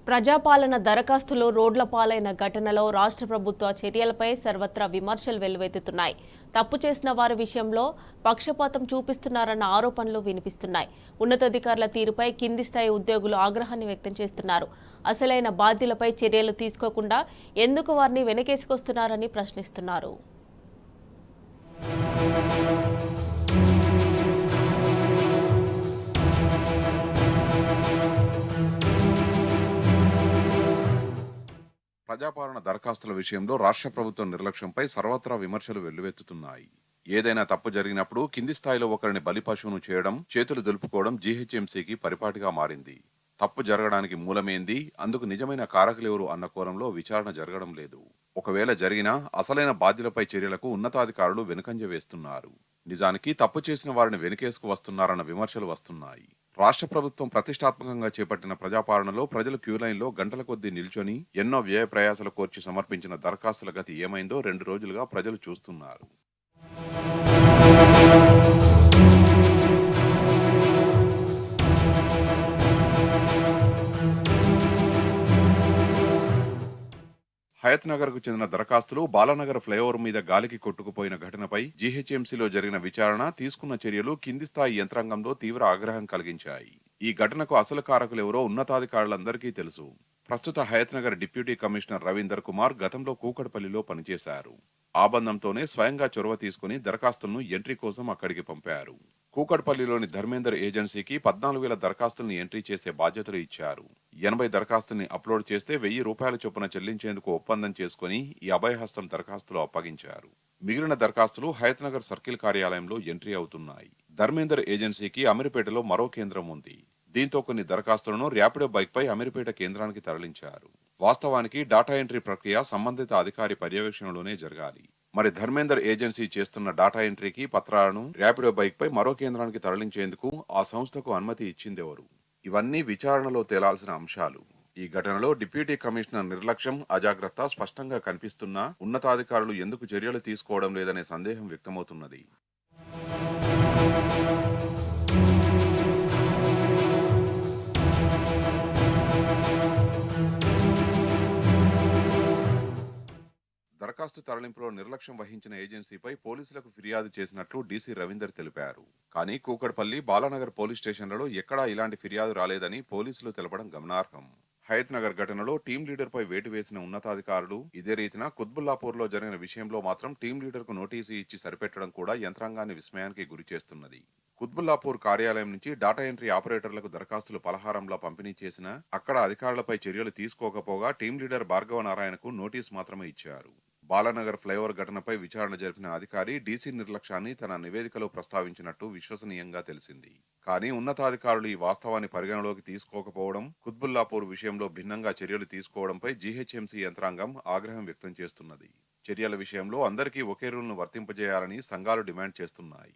ప్రజాపాలన దరఖాస్తులో రోడ్ల పాలైన ఘటనలో రాష్ట్ర ప్రభుత్వ చర్యలపై సర్వత్రా విమర్శలు వెల్లువెత్తుతున్నాయి. తప్పు చేసిన వారి విషయంలో పక్షపాతం చూపిస్తున్నారన్న ఆరోపణలు వినిపిస్తున్నాయి. ఉన్నతాధికారుల తీరుపై కింది స్థాయి ఉద్యోగులు ఆగ్రహాన్ని వ్యక్తం చేస్తున్నారు. అసలైన బాధ్యులపై చర్యలు తీసుకోకుండా ఎందుకు వారిని వెనకేసుకొస్తున్నారని ప్రశ్నిస్తున్నారు. ప్రజాపాలన దరఖాస్తుల విషయంలో రాష్ట్ర ప్రభుత్వం నిర్లక్ష్యంపై సర్వత్రా విమర్శలు వెల్లువెత్తుతున్నాయి. ఏదైనా తప్పు జరిగినప్పుడు కింది స్థాయిలో ఒకరిని బలిపశువును చేయడం, చేతులు దులుపుకోవడం జీహెచ్ఎంసీకి పరిపాటిగా మారింది. తప్పు జరగడానికి మూలమేంది, అందుకు నిజమైన కారకులెవరు అన్న కోణంలో విచారణ జరగడం లేదు. ఒకవేళ జరిగినా అసలైన బాధ్యులపై చర్యలకు ఉన్నతాధికారులు వెనుకంజ వేస్తున్నారు. నిజానికి తప్పు చేసిన వారిని వెనుకేసుకు వస్తున్నారన్న విమర్శలు వస్తున్నాయి. రాష్ట్ర ప్రభుత్వం ప్రతిష్టాత్మకంగా చేపట్టిన ప్రజాపాలనలో ప్రజలు క్యూలైన్లో గంటల కొద్దీ నిల్చొని ఎన్నో వ్యయ ప్రయాసాలు కోర్చి సమర్పించిన దరఖాస్తుల గతి ఏమైందో 2 రోజులుగా ప్రజలు చూస్తున్నారు. హయత్ నగర్ కు చెందిన దరఖాస్తులు బాలానగర్ ఫ్లైఓవర్ మీద గాలికి కొట్టుకుపోయిన ఘటనపై జీహెచ్ఎంసీలో జరిగిన విచారణ, తీసుకున్న చర్యలు కింది స్థాయి యంత్రాంగంలో తీవ్ర ఆగ్రహం కలిగించాయి. ఈ ఘటనకు అసలు కారకులెవరో ఉన్నతాధికారులందరికీ తెలుసు. ప్రస్తుత హయత్ నగర్ డిప్యూటీ కమిషనర్ రవీందర్ కుమార్ గతంలో కూకట్పల్లిలో పనిచేశారు. ఆ బంధంతోనే స్వయంగా చొరవ తీసుకుని దరఖాస్తులను ఎంట్రీ కోసం అక్కడికి పంపారు. కూకట్పల్లిలోని ధర్మేందర్ ఏజెన్సీకి 14,000 దరఖాస్తుల్ని ఎంట్రీ చేసే బాధ్యతలు ఇచ్చారు. 80 దరఖాస్తుల్ని అప్లోడ్ చేస్తే ₹1,000 చొప్పున చెల్లించేందుకు ఒప్పందం చేసుకుని ఈ అభయహస్తం దరఖాస్తులు అప్పగించారు. మిగిలిన దరఖాస్తులు హయత్ నగర్ సర్కిల్ కార్యాలయంలో ఎంట్రీ అవుతున్నాయి. ధర్మేందర్ ఏజెన్సీకి అమీర్పేటలో మరో కేంద్రం ఉంది. దీంతో కొన్ని దరఖాస్తులను ర్యాపిడో బైక్ పై అమీర్పేట కేంద్రానికి తరలించారు. వాస్తవానికి డాటా ఎంట్రీ ప్రక్రియ సంబంధిత అధికారి పర్యవేక్షణలోనే జరగాలి. మరి ధర్మేందర్ ఏజెన్సీ చేస్తున్న డాటా ఎంట్రీకి పత్రాలను ర్యాపిడో బైక్ పై మరో కేంద్రానికి తరలించేందుకు ఆ సంస్థకు అనుమతి ఇచ్చిందెవరు? ఇవన్నీ విచారణలో తేలాల్సిన అంశాలు. ఈ ఘటనలో డిప్యూటీ కమిషనర్ నిర్లక్ష్యం, అజాగ్రత్త స్పష్టంగా కనిపిస్తున్నా ఉన్నతాధికారులు ఎందుకు చర్యలు తీసుకోవడం లేదనే సందేహం వ్యక్తమవుతున్నది. దరఖాస్తు తరలింపులో నిర్లక్ష్యం వహించిన ఏజెన్సీపై పోలీసులకు ఫిర్యాదు చేసినట్లు డీసీ రవీందర్ తెలిపారు. కానీ కూకట్పల్లి, బాలానగర్ పోలీస్ స్టేషన్లలో ఎక్కడా ఇలాంటి ఫిర్యాదు రాలేదని పోలీసులు తెలపడం గమనార్హం. హయత్ నగర్ ఘటనలో టీం లీడర్ పై వేటు వేసిన ఉన్నతాధికారులు ఇదే రీతిన కుత్బుల్లాపూర్ లో జరిగిన విషయంలో మాత్రం టీం లీడర్ కు నోటీసు ఇచ్చి సరిపెట్టడం కూడా యంత్రాంగాన్ని విస్మయానికి గురి చేస్తున్నది. కుత్బుల్లాపూర్ కార్యాలయం నుంచి డాటా ఎంట్రీ ఆపరేటర్లకు దరఖాస్తులు పలహారంలా పంపిణీ చేసిన అక్కడ అధికారులపై చర్యలు తీసుకోకపోగా టీం లీడర్ భార్గవ నారాయణకు నోటీసు మాత్రమే ఇచ్చారు. బాలానగర్ ఫ్లైఓవర్ ఘటనపై విచారణ జరిపిన అధికారి డీసీ నిర్లక్ష్యాన్ని తన నివేదికలో ప్రస్తావించినట్టు విశ్వసనీయంగా తెలిసింది. కానీ ఉన్నతాధికారులు ఈ వాస్తవాన్ని పరిగణలోకి తీసుకోకపోవడం, కుత్బుల్లాపూర్ విషయంలో భిన్నంగా చర్యలు తీసుకోవడంపై జీహెచ్ఎంసీ యంత్రాంగం ఆగ్రహం వ్యక్తం చేస్తున్నది. చర్యల విషయంలో అందరికీ ఒకే రూల్ను వర్తింపజేయాలని సంఘాలు డిమాండ్ చేస్తున్నాయి.